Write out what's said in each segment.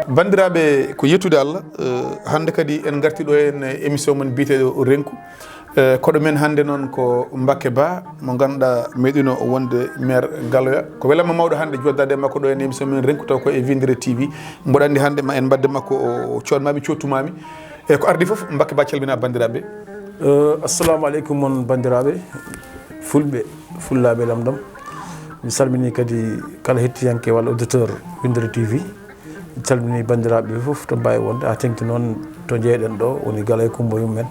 bandiraɓe ko yettude Allah hande kadi en garti ɗo en émission mon biteɗo renku koɗo men hande noon ko Mbacke Ba mo ganduɗa meɗino wonde maire Galoya ko welama mawɗo hande joddade makko ɗo en émission men renku taw ko e Winndere-tv mboɗo andi hande ma en mbadde makko o coɗmami cottumami e ko ardi foof Mbacke Ba calmina bandiraɓe. Assalamu aleykum mon bandiraɓe fulɓe fullaɓe lamɗam mi salmini kadi kala hettiyanke walla auditeur Winndere-tv mi salmini bandiraɓe foof to mbawi wonde ha tengti noon to jeeɗen ɗo woni Galoya Kumba yummen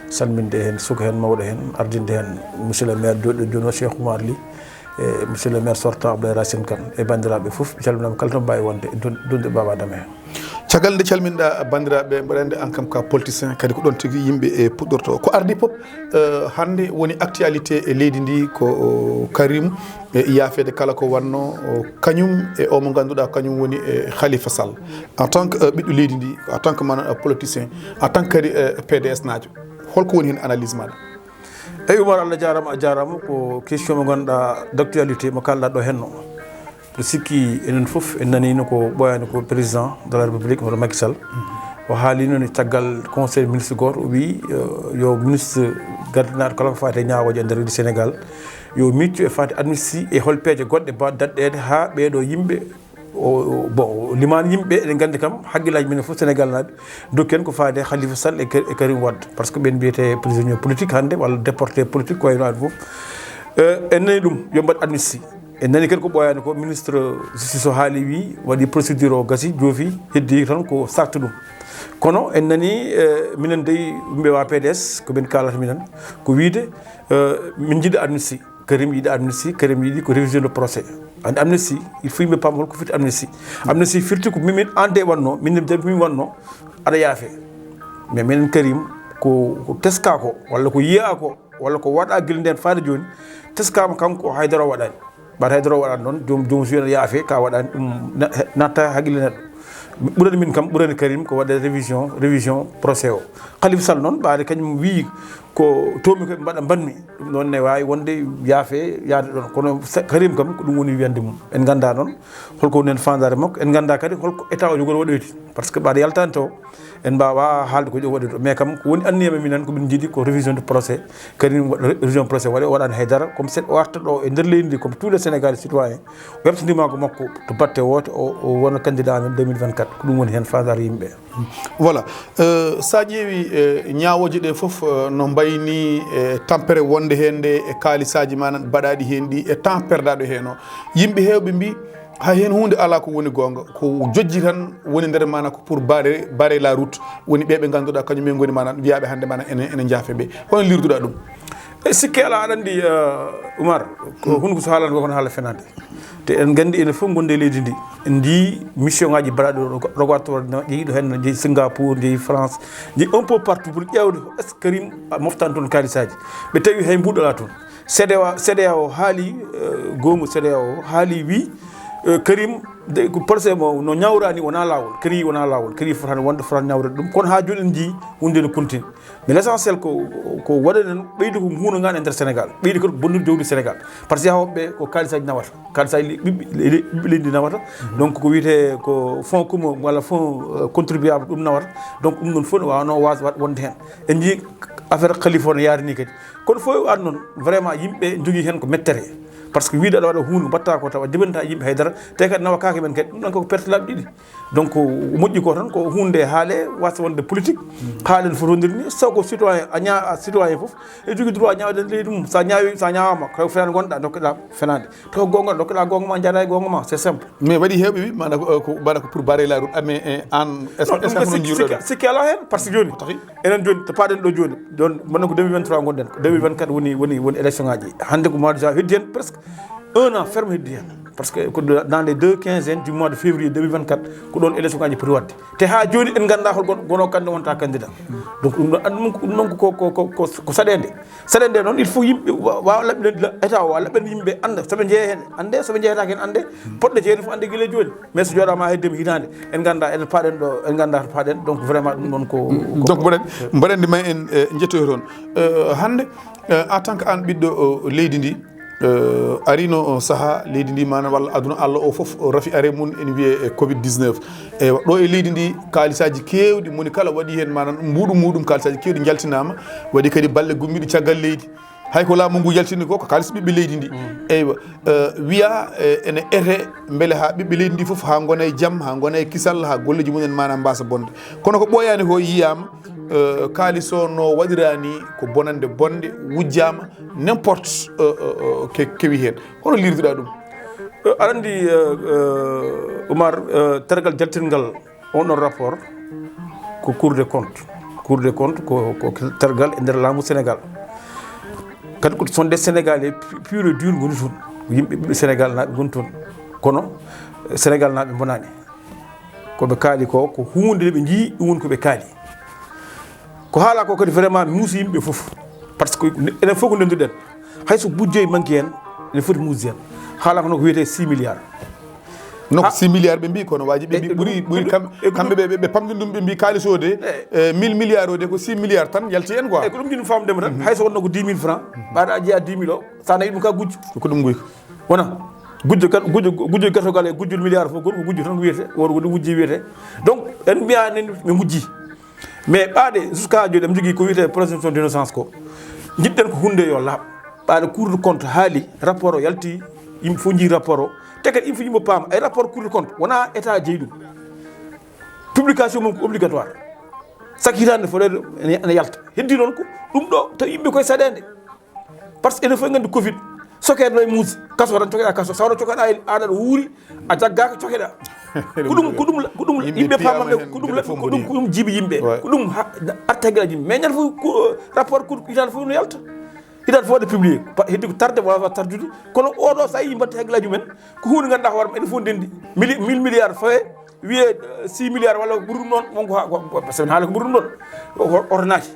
salminde hen suka hen mawɗo hen ardinde hen monsieur le maire jono Cheikh Oumar Ly e monsieur le maire sortant Abdoulaye Racine Kane e bandiraɓe foof mi calminama kala to mbawi wonde donde Baba Adama hen. caggal nde calminɗa bandiraɓe mbaɗa andi an kam ka politicien kadi ko ɗon tigui yimɓe e puɗɗorto ko ardi pop hande woni actualité e leydi ndi ko Karim e yaafede kala ko wanno kañum e o mo ganduɗa kañum woni Khalifa Sall en tant que ɓiɗɗo leydi ndi en tant que man politicien en tant que kadi PDS najo holko woni hen analyse maɗa? eyyi Oumar Allah jarama a jarama ko question mo ganduɗa d' actualité mo kalɗa ɗo henno to sikki enen foof en nanino ko ɓoyani ko président de la république hono Macky Sall o haalino ne caggal conseil ministre goto o wi yo ministre gardinaɗo kala ko fati e ñawoje e nder leydi Sénégal yo miccu e fati amnistie e hol peeje goɗɗe mbawa daɗɗede ha ɓeɗo yimɓe bon limani yimɓe eɗen gandi kam hagguillaji minen foof Sénégal naaɓe dokken ko faade Khalifa Sall e Karim Wade par ce que ɓen mbiyete prisonnier politique hande walla déporté politique ko wayno foof en nani ɗum yo mbaɗ amnistie en nani kadi ko ɓoyani ko ministre justice o haali wi waɗi procédure o gasi joofi heddi tan ko sarta ɗum kono en nani minen dey yimɓe wa PDS ko ɓen kalata minen ko wiide min jiiɗa amnistie Karim yiɗi amnistie Karim yiɗi ko révision de procès ande amnistie il faut yimɓe paam holko firti amnistie amnistie firti ko mimin ande wanno min min wanno aɗa yaafe mais minen Karim ko teska ko walla ko yiya ko walla ko waɗa guila nden faade joni teskama kanko haydara o waɗani mbaɗa haydara o waɗani noon joomum so wiyata yaafe ka waɗani ɗum natta haqqille neɗɗo ɓurani min kam ɓurani Karim ko waɗa révision procès o Khalifa Sall noon ɓaade kañum wi ko tomi koɓe mbaɗa mbanmi ɗum ɗon ne wawi wonde yaafe yaade ɗon kono Karim kam ko ɗum woni wiyande mum en ganda noon holko woni hen fandare makko en ganda kadi holko état o jogori waɗoyti par ce que ɓaade yaltani taw en mbawa haalde ko waɗi ɗo mais kam ko woni anniyama minen komin jiiɗi ko révision de procès Karim waɗa révision procès waɗi o waɗani haydara comme o arta ɗo e nder leydi ndi comme tous les Sénégalais citoyen o heɓtodimako makko to batte woto o wona candidat men 2024 ko ɗum woni hen fandare yimɓe. voilà sa ƴeewi ñawoje ɗe foof no mbayni tampere wonde hen nde e kaalisaji ma baɗaɗi hen ɗi e temps perdaɗo hen o yimɓe hewɓe mbi ha hen hunde ala ko woni gonga ko jojji tan woni nder mana ko pour barrer la route woni ɓeɓe ganduɗa kañumen goni mana wiyaɓe hande mana ene jaafe ɓe hono lirduɗa ɗum? e sikki ala aɗa andi Oumar ko hunde ko so haalani kono haala fenade te en gandi ene foof gonde leydi ndi en ndi mission ngaji mbaɗaɗo rogatoire jeeyiɗo hen jeeyi Singapour jeeyi France jeeyi un peu partout pour ƴewde est ce que Karim moftani toon kalisaji ɓe tawi hay mbuɗola toon CEDEA o haali gomu CEDEA o haali wi Karim ko procès mo no ñawrani wona laawol Karim wona laawol Karim fotani wonde fotani ñawrede ɗum kono ha joni en jii hunde no continue mais l' essentiel ko waɗanen ɓeydi ko nguunagan e nder Sénégal ɓeydi kadi ko bonnude jawdi Sénégal par ce que yahoɓeɓe ko kalisaji nawata kalisaji ɓiɓɓe leydi nawata donc ko wiyete ko fonds commun walla fonds contribuable ɗum nawata donc ɗum ɗon fof ne wawno wasde wonde hen en jii affaire Khalifa o no yarini kadi kono fof an noon vraiment yimɓe jogui hen ko mettere par ce que wiide aɗa waɗa hunde mbatta ko tawa jibinta yimɓe haydara te kadi nawa kake men kadi ɗum ɗon koko perte laaɓi ɗiɗi donc moƴƴi ko tan ko hunde haale wasa wonde politique haalen fotodiri ni saw ko citoyen a citoyen foof e jogui droit ñawde leydi mum sa ñawama ko fenade gonɗa dokkeɗa fenade to gonga dokkeɗa gonga ma jaada e gonga ma c'est simple mais waɗi hewɓe wi maɗa ko pour barrer la route mais an sikki ala hen par ce que joni enen joni to paɗen ɗo joni ɗon mbaɗen ko 2023 gonɗen ko 2024 woni élection ngaji hande ko mois de janvier heddi hen presque 1 an ferme heddi hen par ce que dans les 2 quinzaines du mois de février 2024 ko ɗon élection ngaji poti wadde te ha joni en ganda hol gono candidat wonta candidat donc ɗum noon ko saɗede noon il faut yimɓe wawa laɓɓinde état o wawa laɓɓinde yimɓe anda soɓe jeeya hen ande soɓe jeeyatake hen ande poɗɗe jeeyde fof ande guila joni mais so joɗama heddema hitande en ganda en paɗen ɗo en ganda to paɗen donc vraiment ɗum ɗon ko donc mbaɗandi ma en jettoyo toon hande en tant que an ɓiɗɗo leydi ndi arino saha leydi ndi mana walla aduna Allah o fof rafi are mun en wiye covid 19 eywa ɗo e leydi ndi kalisaji kewɗi moni kala waɗi hen manan muɗum kalisaji kewɗi jaltinama waɗi kadi balle gummiɗi caggal leydi hay ko laamu ngu yaltini ko kalis ɓiɓɓe leydi ndi eywa wiya ene ete beele ha ɓiɓɓe leydi ndi foof ha gona e jaam ha gona e kisal ha golleji mumen mana mbasa bonde kono ko ɓoyani ko yiyama kalis o no waɗirani ko bonande bonde wujjama n'importe kewi hen hono lirduɗa ɗum aɗa andi Oumar tergal jaltingal on ɗon rapport ko cour des comptes ko tergal e nder laamu Sénégal kadi ko son des sénégalais pur et dur goni toon yimɓe ɓiɓɓe sénégal naɓe goni toon kono sénégal naɓe bonani koɓe kaali ko hunde nde ɓe jii ɗum woni koɓe kaali ko haala ko kadi vraiment muusi yimɓe foof par ce que enen fof ko ndenduɗen hayso budjoye manque hen ene foti muusde hen haala ko no ko wiyete 6 milliards non 6 milliards ɓe mbi kono waji ɓe mbi ɓuuri kamɓe ɓe pamdi ɗum ɓe mbi kalis o de 1000 milliards o de ko 6 milliards tan yalti en quoi ko ɗum jiɗum famdema tan hayso wonno ko 10 000 francs ɓaɗa jeeya 10 000 o sa nayi ɗum ka gujjo ko ɗum guyko wona gujjo gatogal e gujjol milliard fof goto ko gujjo tan ko wiyete woto ko ɗum wujji wiyete donc en mbiyanen ɓe gujji mais ɓaade jusqu'à joni ɗem jogui ko wiyete présomption d'innocence ko jiɗɗen ko hunde yo laaɓ ɓaade cour de compte haali rapport o yalti yimɓe fof jii rapport o te kadi il faut yimɓe paama ay rapport cour de compte wona état jeeyi ɗum publication mum ko obligatoire chaque hitande foɗede ene yalta heddi noon ko ɗum ɗo taw yimɓe koye saɗede par ce que enen fof gandi covid sokede no e muusi kaso tan cokeɗa kaso sawno cokeɗa aɗa ɗo wuuri a jaggaka cokeɗa ko ɗum yimɓe pamaɓe ko ɗum jiibi yimɓe ko ɗum arta gueɗaji yimɓe mais ñande fof rapport cour hitande fof no yalta hitande fof waɗe publié heddi ko tarde wawa tardude kono oɗo sa yi mbatta heglaji mumen ko hunde ganduɗa hoore ma enen fof ndendi 1000 milliards fawe wiye 6 milliards walla ɓuri ɗum noon wonko par ce que haala ko ɓuri ɗum ɗon oto naati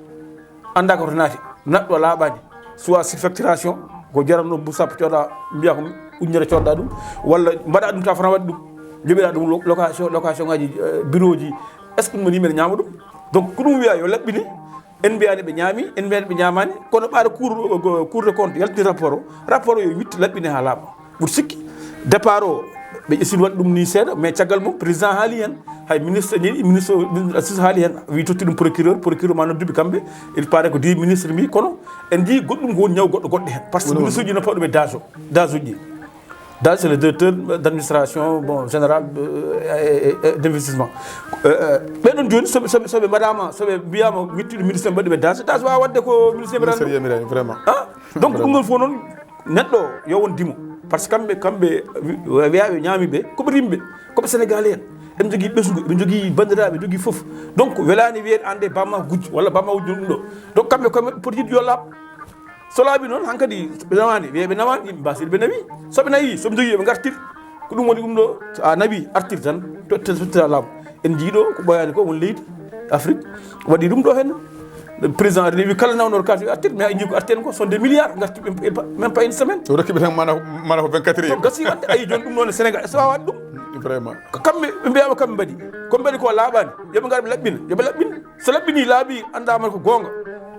anda ko oto naati naɗɗo laaɓani soit sur facturation ko jaranno bu sappo coɗa mbiya ko ujunere coɗɗa ɗum walla mbaɗa ɗum ta fana waɗi ɗum joɓiɗa ɗum location ngaji bureau ji est ce que ɗum woni yimɓe ne ñama ɗum donc ko ɗum wiya yo laɓɓine en mbiyani ɓe ñaami en mbiyani ɓe ñamani kono ɓaɗa cour de compte yaltini rapport o yo witte laɓɓine ha laaɓa ɓuuri sikki départ o ɓe ƴessini waɗi ɗum ni seeɗa mais caggal mum président haali hen hay ministre ñiɗi ministre assise haali hen wi totti ɗum procureur ma nodduɓe kamɓe il paraît ko 10 ministre mbi kono en jii goɗɗum ko woni ñaw goɗɗo hen par ce que ministre uji no paɗum e dage uji dage c'est le directeur d' administration bon général d' investissement ɓeɗon joni soɓe mbaɗama soɓe mbiyama wittude ministre mbaɗi ɓe dage wawa wadde ko ministre yamirani vraiment donc ɗum ɗon fof noon neɗɗo yo won dimo par ce que kamɓe wiyaɓe ñaamiɓe koɓe rimɓe koɓe sénégalais en eɓe jogui ɓesgu eɓe jogui bandiraɓe jogui foof donc welani wiyede ande bamma gujjo walla bamma wujjo ɗum ɗo donc kamɓe koɓe poti yidde yo laaɓ so laaɓi noon hankkadi ɓe nawani wiyeɓe nawani yimɓe mbasiri ɓe nawi soɓe nawi soɓe jogui ɓe gartir ko ɗum woni ɗum ɗo so a nawi artir tan tottira laamu en jiiɗo ko ɓoyani ko won leydi afrique waɗi ɗum ɗo hen président rewi kala nawnoɗo kalti artir mais a jii ko arten ko sont des milliards garti même pas une semaine o rokkiɓe tan mana ko 24 heures gasi wadde ayi joni ɗum noon e sénégal so wawa waɗde ɗum vraiment kamɓe ɓe mbiyama kamɓe mbaɗi koɓe mbaɗi ko laaɓani yooɓe gar ɓe laɓɓina yooɓe laɓɓin so laɓɓini laaɓi andama ko gonga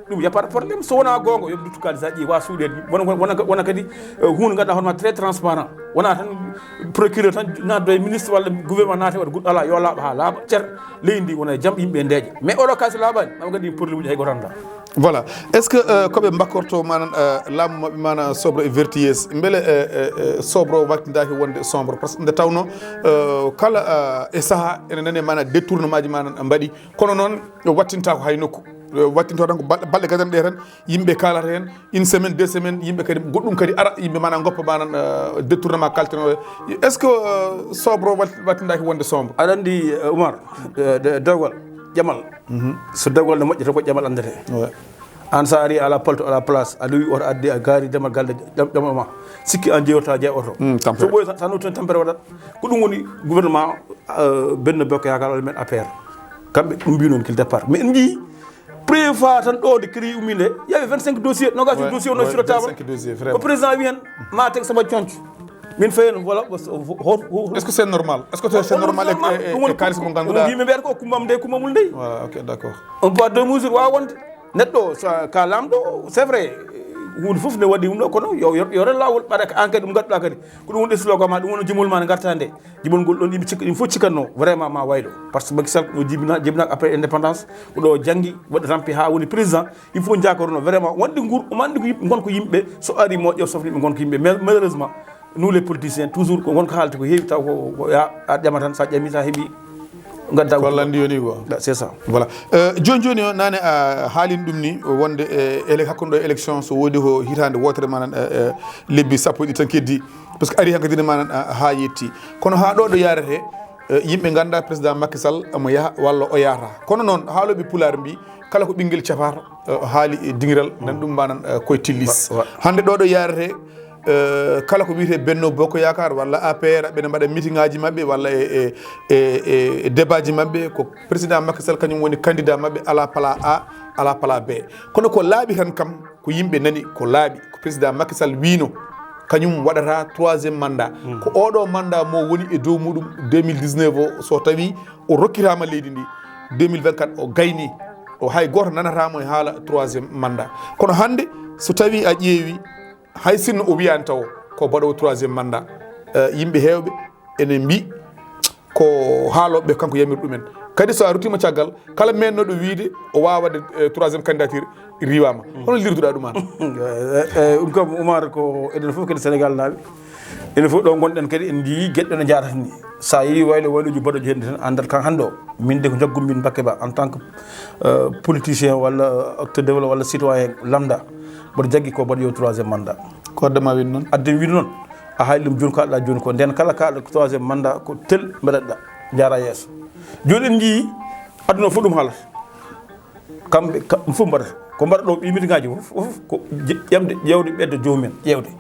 ɗum y a pas de probléme so wona gonga yooɓe duttu kalisaji wa suuɗede wona kadi hunde ganduɗa hoorema très transparent wona tan procureur tan naddo e ministre walla gouvernement naate waɗa goɗɗo ala yo laaɓa ha laaɓa ceer leydi ndi wona e jaam yimɓe ndeeƴa mais oɗo kalis laaɓani mama gandi probléme uji hay goto anda voilà est ce que koɓe bakkorto manan laamu mabɓe mana sobre e vertueuse beele sobre o wattidaki wonde sombre par ce que nde tawno kala e saaha ene nani mana détournement ji manan mbaɗi kono noon wattinta ko hay nokku wattinto tan ko balɗe gadan ɗe tan yimɓe kalata hen une semaine 2 semaines yimɓe kadi goɗɗum kadi ara yimɓe mana goppa manan détournement kalteno est ce que sobre o wattidaki wonde sombre aɗa andi Oumar dewgal ƴamal so dewgal ne moƴƴata ko ƴamal andete an sa ari ala palto ala place a lowi oto addi a gaari demal galde ƴamal ma sikki an jeeyorta jeeya oto so ɓoyi sa noti tampere waɗat ko ɗum woni gouvernement Benno Bokk Yaakaar walla men APR kamɓe ɗum mbi noon kil départ mais en jii première fois tan ɗo de créé ummi nde yawi 25 dossier nogati dossier ono sur table ko président wi hen ma teg sama conco min fayen voilà est ce que c'est normal est ce que c'est normal e kalis mo ganduɗa yimɓe mbiyata ko kumbam nde kumbamul ndey voilà ok d' accord on poids deux mesures wawa wonde neɗɗo ka lamɗo c'est vrai hunde fof ne waɗi ɗum ɗo kono yo ren laawol ɓaɗa ko an kadi ɗum gadduɗa kadi ko ɗum woni slogan ma ɗum woni jimol ma ne garta nde jimol ngol ɗon yimɓe cikka ɗum fof cikkanno vraiment ma waylo par ce que Macky Sall o jibinaka après indépendance ko ɗo janggi waɗi rampi ha woni président il faut jakorono vraiment wonde nguur omo andi ko yimɓe gonko yimɓe so ari moƴƴo sofni ɓe gonko yimɓe mais malheureusement nous les politiciens toujours ko gonko haalata ko heewi taw ko a ƴama tan sa ƴami sa heeɓi gadda ko landi yoni quoi c'est ça voilà joni o nane a haalin ɗum ni wonde hakkude ɗo élection so woodi ko hitande wotere manan lebbi sappo ɗi tan keddi par ce que ari hankkadine manan ha yetti kono ha ɗo ɗo yarete yimɓe ganda président Macky Sall omo yaaha walla o yahata kono noon haaloɓe pulaar mbi kala ko ɓinguel capato haali e dingiral nan ɗum manan koye tillis hande ɗo ɗo yarete kala ko wiyete Benno Bokk Yakar walla APR ɓene mbaɗa meeting ngaji mabɓe walla e débat ji mabɓe ko président Macky Sall kañum woni candidat mabɓe ala plan A ala plan B kono ko laaɓi tan kam ko yimɓe nani ko laaɓi ko président Macky Sall wino kañum waɗata 3e mandat ko oɗo mandat mo woni e dow muɗum 2019 o so tawi o rokkitama leydi ndi 2024 o gayni o hay goto nanatamo e haala 3e mandat kono hande so tawi a ƴeewi hay sinno o wiyani taw ko baɗowo 3e mandat yimɓe hewɓe ene mbi ko haaloɓe kanko yamiri ɗumen kadi so a ruttima caggal kala mennoɗo wiide o wawa wadde 3e candidature riwama hono lirduɗa ɗum an ɗum kam Oumar ko enen foof kadi Sénégal naaɓe enen foof ɗo gonɗen kadi en jii gueɗɗe no jatata ni sa yi wayloji baɗoji hen tan andat kan hande o min de ko jaggumi min Mbacke Ba en tant que politicien walla acteur développement walla citoyen lambda mboɗo jaggi ko mbaɗa yo 3e mandat ko addema win noon addemi wiide noon a haali ɗum joni kalɗa joni ko nden kala kalɗo 3e mandat ko tel mbaɗaɗa jara yesso joni en jii aduna fof ɗum haalata kamɓe ɗum fof mbaɗata ko mbaɗa ɗo ɓi meeting ngaji fof ko ƴewde ɓedde jomumen ƴewde